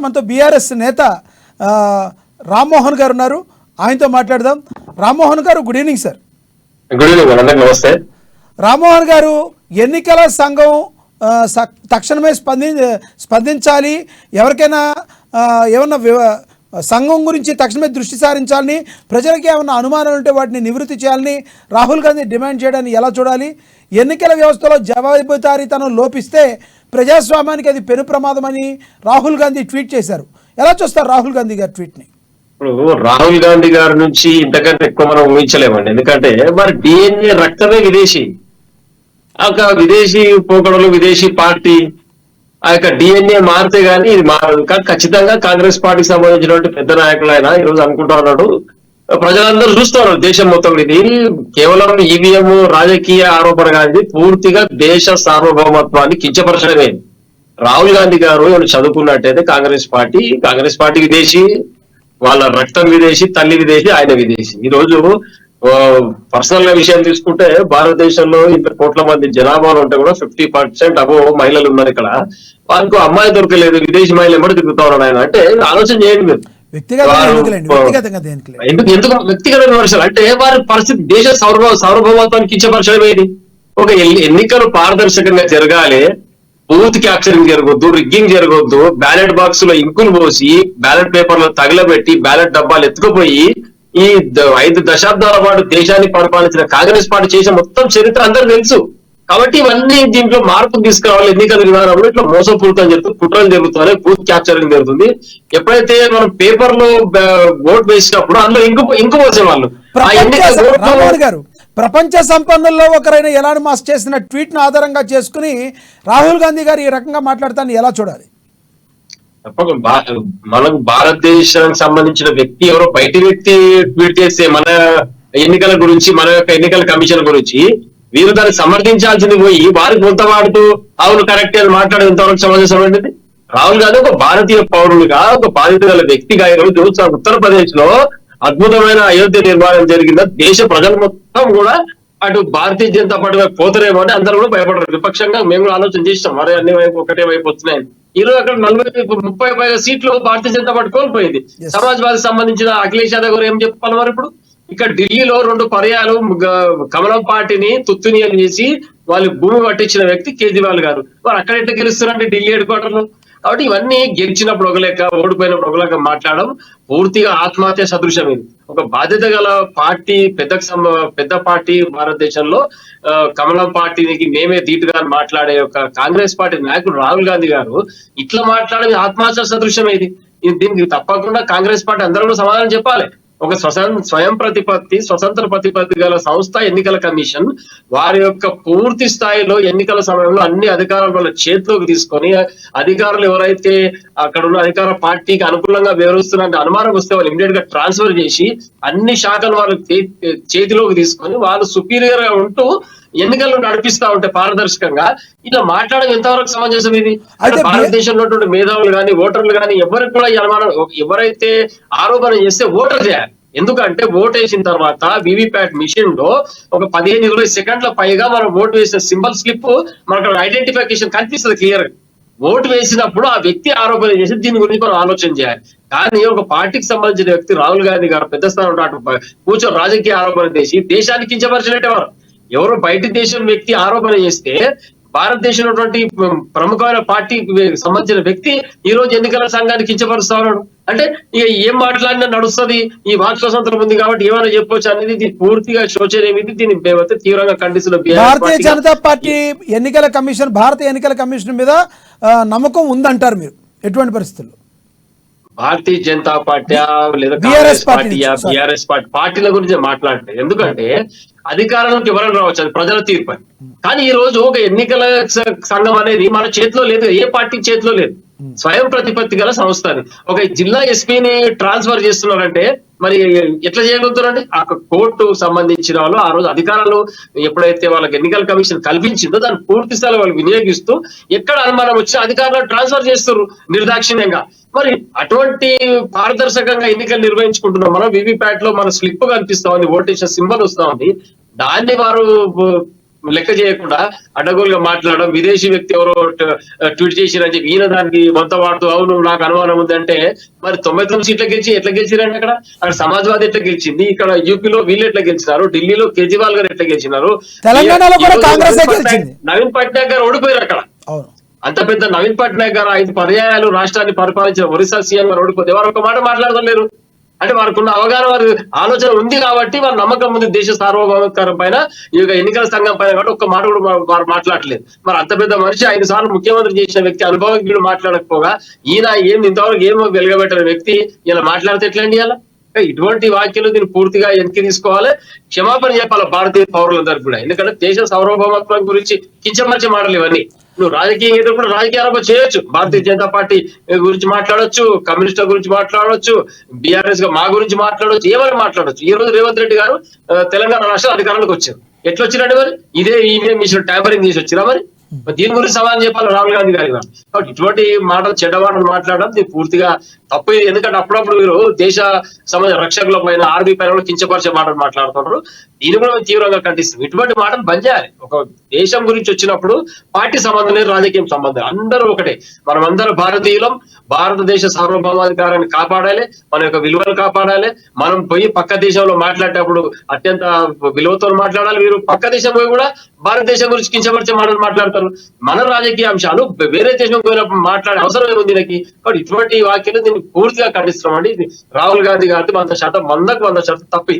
మనతో బీఆర్ఎస్ నేత రామ్మోహన్ గారు ఉన్నారు, ఆయనతో మాట్లాడదాం. రామ్మోహన్ గారు, good evening sir. Good evening, నమస్తే. రామ్మోహన్ గారు, ఎన్నికల సంఘం తక్షణమే స్పందించాలి, ఎవరికైనా ఏమన్నా సంఘం గురించి తక్షణమే దృష్టి సారించాలని, ప్రజలకి ఏమన్నా అనుమానాలు ఉంటే వాటిని నివృత్తి చేయాలని రాహుల్ గాంధీ డిమాండ్ చేయడాన్ని ఎలా చూడాలి? ఎన్నికల వ్యవస్థలో జవాబుదారీతనం లోపిస్తే ప్రజాస్వామ్యానికి అది పెను ప్రమాదమని రాహుల్ గాంధీ ట్వీట్ చేశారు. ఎలా చూస్తారు రాహుల్ గాంధీ గారి ట్వీట్ని? ఇప్పుడు రాహుల్ గాంధీ గారి నుంచి ఇంతకంటే ఎక్కువ మనం ఊహించలేమండి. ఎందుకంటే మరి డిఎన్ఏ రక్తమే విదేశీ, ఒక విదేశీ పోకడలు, విదేశీ పార్టీ ఆ యొక్క డిఎన్ఏ మారితే గానీ ఇది మారదు. కానీ ఖచ్చితంగా కాంగ్రెస్ పార్టీకి సంబంధించినటువంటి పెద్ద నాయకులు ఆయన ఈ రోజు అనుకుంటా ఉన్నాడు, ప్రజలందరూ చూస్తున్నారు దేశం మొత్తం. ఇది కేవలం ఈవీఎం రాజకీయ ఆరోపణ కాదు, పూర్తిగా దేశ సార్వభౌమత్వాన్ని కించపరచడమే. రాహుల్ గాంధీ గారు చదువుకున్నట్టయితే కాంగ్రెస్ పార్టీ విదేశీ, వాళ్ళ రక్తం విదేశీ, తల్లి విదేశీ, ఆయన విదేశీ. ఈ రోజు పర్సనల్ గా విషయం తీసుకుంటే భారతదేశంలో ఇంత కోట్ల మంది జనాభాలో ఉంటే కూడా 50% అబో మహిళలు ఉన్నారు. ఇక్కడ వాళ్ళకు అమ్మాయి దొరకలేదు, విదేశీ మహిళలు ఎమ్మడి తిరుగుతా ఉన్నారు ఆయన. అంటే ఆలోచన చేయండి మీరు, ఎందుకు వ్యక్తిగత విమర్శలు అంటే వారి పరిస్థితి దేశ సార్వభౌమత్వానికి కించపరచడం ఏది? ఒక ఎన్నికలు పారదర్శకంగా జరగాలి, బూత్ క్యాప్చరింగ్ జరగొద్దు, రిగ్గింగ్ జరగొద్దు, బ్యాలెట్ బాక్స్ లో ఇంకులు పోసి బ్యాలెట్ పేపర్లు తగలబెట్టి బ్యాలెట్ డబ్బాలు ఎత్తుకుపోయి ఈ 5 దశాబ్దాల పాటు దేశాన్ని పరిపాలించిన కాంగ్రెస్ పార్టీ చేసిన మొత్తం చరిత్ర అందరూ తెలుసు. కాబట్టి ఇవన్నీ దీంట్లో మార్పు తీసుకురావాలి. ఎన్నికల విధానంలో ఇట్లా మోసపూరితం జరుగుతుంది, కుట్రలు జరుగుతున్నాయి, బూత్ క్యాప్చరింగ్ జరుగుతుంది. ఎప్పుడైతే మనం పేపర్ లో ఓట్ వేసినప్పుడు అందులో ఇంకు పోసేవాళ్ళు. ప్రపంచ సంపన్నుల్లో ఒకరైన ఎలాన్ మస్క్ చేసిన ట్వీట్ ను ఆధారంగా చేసుకుని రాహుల్ గాంధీ గారు ఈ రకంగా మాట్లాడతాన్ని ఎలా చూడాలి? మనకు భారతదేశానికి సంబంధించిన వ్యక్తి ఎవరో బయటి వ్యక్తి ట్వీట్ చేస్తే మన ఎన్నికల గురించి, మన యొక్క ఎన్నికల కమిషన్ గురించి వీరు దాన్ని సమర్థించాల్సింది పోయి వారికి కొంత వాడుతూ అవును కరెక్ట్ అని మాట్లాడే ఇంతవరకు సమంజసమైనది. రాహుల్ గాంధీ ఒక భారతీయ పౌరులుగా, ఒక బాధ్యత గల వ్యక్తిగా ఈరోజు ఉత్తరప్రదేశ్ లో అద్భుతమైన అయోధ్య నిర్మాణం జరిగింది. దేశ ప్రజలు మొత్తం కూడా అటు భారతీయ జనతా పార్టీ వైపు పోతారేమో అంటే అందరూ కూడా భయపడరు. విపక్షంగా మేము కూడా ఆలోచన చేస్తాం, మరి అన్ని వైపు ఒకటే వైపు వస్తున్నాయి. ఈ రోజు అక్కడ 40-30 సీట్లు భారతీయ జనతా పార్టీ కోల్పోయింది. సమాజ్వాదీ సంబంధించిన అఖిలేష్ యాదవ్ గారు ఏం చెప్పాలి మరి? ఇప్పుడు ఇక్కడ ఢిల్లీలో 2 పర్యాలు కమలం పార్టీని తుత్తునియం చేసి వాళ్ళు భూమి పట్టించిన వ్యక్తి కేజ్రీవాల్ గారు. మరి అక్కడ ఎట్లా గెలుస్తారంటే ఢిల్లీ హెడ్ క్వార్టర్ లో. కాబట్టి ఇవన్నీ గెలిచినప్పుడు ఒక లెక్క, ఓడిపోయినప్పుడు ఒక లెక్క మాట్లాడడం పూర్తిగా ఆత్మహత్య సదృశం. ఇది ఒక బాధ్యత గల పార్టీ, పెద్ద పార్టీ భారతదేశంలో కమలం పార్టీకి మేమే ధీటుగా మాట్లాడే ఒక కాంగ్రెస్ పార్టీ నాయకుడు రాహుల్ గాంధీ గారు ఇట్లా మాట్లాడే ఆత్మహత్య సదృశం ఇది. దీనికి తప్పకుండా కాంగ్రెస్ పార్టీ అందరూ సమాధానం చెప్పాలి. ఒక స్వతంత్ర ప్రతిపత్తి గల సంస్థ ఎన్నికల కమిషన్ వారి యొక్క పూర్తి స్థాయిలో ఎన్నికల సమయంలో అన్ని అధికారాలు వాళ్ళ చేతిలోకి తీసుకొని, అధికారులు ఎవరైతే అక్కడ ఉన్న అధికార పార్టీకి అనుకూలంగా వ్యవహరిస్తున్న అనుమానం వస్తే వాళ్ళు ఇమీడియట్ గా ట్రాన్స్ఫర్ చేసి అన్ని శాఖలు వాళ్ళు చేతిలోకి తీసుకొని వాళ్ళు సుపీరియర్ గా ఉంటూ ఎన్నికలను నడిపిస్తా ఉంటే పారదర్శకంగా ఇలా మాట్లాడడం ఎంతవరకు సమంజసం? ఇది భారతదేశంలో ఉన్నటువంటి మేధావులు కానీ, ఓటర్లు కానీ ఎవరికి కూడా ఈ అనుమానం, ఎవరైతే ఆరోపణ చేస్తే ఓటర్ చేయాలి. ఎందుకంటే ఓట్ వేసిన తర్వాత వివిప్యాట్ మిషన్ లో ఒక 15-20 సెకండ్ల పైగా మనం ఓటు వేసిన సింబల్ స్లిప్ మనకు ఐడెంటిఫికేషన్ కనిపిస్తుంది క్లియర్ గా. ఓటు వేసినప్పుడు ఆ వ్యక్తి ఆరోపణ చేసి దీని గురించి మనం ఆలోచన చేయాలి. కానీ ఒక పార్టీకి సంబంధించిన వ్యక్తి రాహుల్ గాంధీ గారు పెద్ద స్థానం కూర్చొని రాజకీయ ఆరోపణ చేసి దేశాన్ని కించపరిచినట్టేవారు. ఎవరో బయట దేశం వ్యక్తి ఆరోపణ చేస్తే భారతదేశంలో ప్రముఖమైన పార్టీకి సంబంధించిన వ్యక్తి ఈ రోజు ఎన్నికల సంఘాన్ని కించపరుస్తా ఉన్నాడు అంటే ఇక ఏం మాట్లాడినా నడుస్తుంది. ఈ వాక్ స్వతంత్రం ఉంది కాబట్టి ఏమైనా చెప్పొచ్చు అనేది ఇది పూర్తిగా శోచనీయం. దీన్ని మేమైతే తీవ్రంగా ఖండిస్తున్నాం. భారతీయ జనతా పార్టీ భారతీయ ఎన్నికల కమిషన్ మీద నమ్మకం ఉందంటారు మీరు ఎటువంటి పరిస్థితుల్లో? భారతీయ జనతా పార్టీ లేదా కాంగ్రెస్ బీఆర్ఎస్ పార్టీల గురించి మాట్లాడితే, ఎందుకంటే అధికారంలోకి ఎవరైనా రావచ్చు, అది ప్రజల తీర్పు. కానీ ఈ రోజు ఒక ఎన్నికల సంఘం అనేది మన చేతిలో లేదు, ఏ పార్టీ చేతిలో లేదు. స్వయం ప్రతిపత్తి గల సంస్థ అని ఒక జిల్లా ఎస్పీని ట్రాన్స్ఫర్ చేస్తున్నారంటే మరి ఎట్లా చేయగలుగుతారండి? ఆ కోర్టు సంబంధించిన వాళ్ళు ఆ రోజు అధికారాలు ఎప్పుడైతే వాళ్ళకి ఎన్నికల కమిషన్ కల్పించిందో దాన్ని పూర్తి స్థాయిలో వాళ్ళు వినియోగిస్తూ ఎక్కడ అనుమానం వచ్చినా అధికారులను ట్రాన్స్ఫర్ చేస్తారు నిర్దాక్షిణ్యంగా. మరి అటువంటి పారదర్శకంగా ఎన్నికలు నిర్వహించుకుంటున్నాం మనం. వివిప్యాట్ లో మన స్లిప్ కనిపిస్తా ఉంది, ఓటేషన్ సింబల్ వస్తా ఉంది. దాన్ని వారు లెక్క చేయకుండా అడ్డగోలుగా మాట్లాడడం, విదేశీ వ్యక్తి ఎవరో ట్వీట్ చేసిరని చెప్పి ఈయన దానికి మొత్తం వాడుతూ అవును నాకు అనుమానం ఉందంటే మరి 99 సీట్ల గెలిచి ఎట్లా గెలిచిరండి అక్కడ సమాజ్వాదీ ఎట్లా గెలిచింది, ఇక్కడ యూపీలో వీళ్ళు ఎట్లా గెలిచినారు, ఢిల్లీలో కేజ్రీవాల్ గారు ఎట్లా గెలిచినారు, తెలంగాణలో కూడా కాంగ్రెస్ గెలిచింది. నవీన్ పట్నాయక్ గారు ఓడిపోయారు అక్కడ. అవును, అంత పెద్ద నవీన్ పట్నాయక్ గారు 5 పర్యాయాలు రాష్ట్రాన్ని పరిపాలించిన ఒరిస్సా సీఎం గారు ఓడిపోతే వారు ఒక మాట మాట్లాడలేరు. అంటే వారికున్న అవగాహన, వారి ఆలోచన ఉంది కాబట్టి వారి నమ్మకం ఉంది దేశ సార్వభౌమత్వం పైన, ఈ యొక్క ఎన్నికల సంఘం పైన కాబట్టి ఒక్క మాట కూడా వారు మాట్లాడలేదు. మరి అంత పెద్ద మనిషి 5 సార్లు ముఖ్యమంత్రి చేసిన వ్యక్తి, అనుభవజ్ఞుడు మాట్లాడకపోగా ఈయన ఇంతవరకు ఏమో వెలుగబెట్టిన వ్యక్తి ఇలా మాట్లాడితే ఎట్లండి ఇలా? ఇటువంటి వ్యాఖ్యలు దీన్ని పూర్తిగా వెనక్కి తీసుకోవాలి, క్షమాపణ చెప్పాలి భారతీయ పౌరులందరికీ కూడా. ఎందుకంటే దేశ సార్వభౌమత్వం గురించి కించమర్చే మాటలు ఇవన్నీ. నువ్వు రాజకీయం ఏదో కూడా రాజకీయ ఆరోపణ చేయొచ్చు, భారతీయ జనతా పార్టీ గురించి మాట్లాడొచ్చు, కమ్యూనిస్టుల గురించి మాట్లాడొచ్చు, బీఆర్ఎస్ గా మా గురించి మాట్లాడొచ్చు, ఏమైనా మాట్లాడొచ్చు. ఈ రోజు రేవంత్ రెడ్డి గారు తెలంగాణ రాష్ట్ర అధికారంలోకి వచ్చారు. ఎట్లా వచ్చిరండి మరి? ఇదే మిషన్ ట్యాంపరింగ్ చేసి వచ్చిరా? మరి దీని గురించి సమాధానం చెప్పాలి రాహుల్ గాంధీ గారి. కాబట్టి ఇటువంటి మాటలు, చెడ్డ మాటలు మాట్లాడడం దీన్ని పూర్తిగా తప్పు. ఎందుకంటే అప్పుడప్పుడు మీరు దేశ సమాజ రక్షకుల పైన, ఆర్మీ పైన కూడా కించపరిచే మాటలు మాట్లాడుతున్నారు. దీన్ని కూడా మేము తీవ్రంగా ఖండిస్తాం. ఇటువంటి మాటలు బంద్ చేయాలి. ఒక దేశం గురించి వచ్చినప్పుడు పార్టీ సంబంధం లేదు, రాజకీయం సంబంధం, అందరూ ఒకటే. మనం అందరూ భారతీయులం. భారతదేశ సార్వభౌమాధికారాన్ని కాపాడాలి, మన యొక్క విలువలు కాపాడాలి. మనం పోయి పక్క దేశంలో మాట్లాడేటప్పుడు అత్యంత విలువతో మాట్లాడాలి. మీరు పక్క దేశం పోయి కూడా భారతదేశం గురించి కించపరిచే మాటలు మాట్లాడతారు. మన రాజకీయ అంశాలు వేరే దేశం పోయినప్పుడు మాట్లాడే అవసరం ఏముంది దీనికి? కాబట్టి ఇటువంటి వ్యాఖ్యలు దీన్ని పూర్తిగా ఖండిస్తున్నామండి. ఇది రాహుల్ గాంధీ గారితో 100% తప్పి.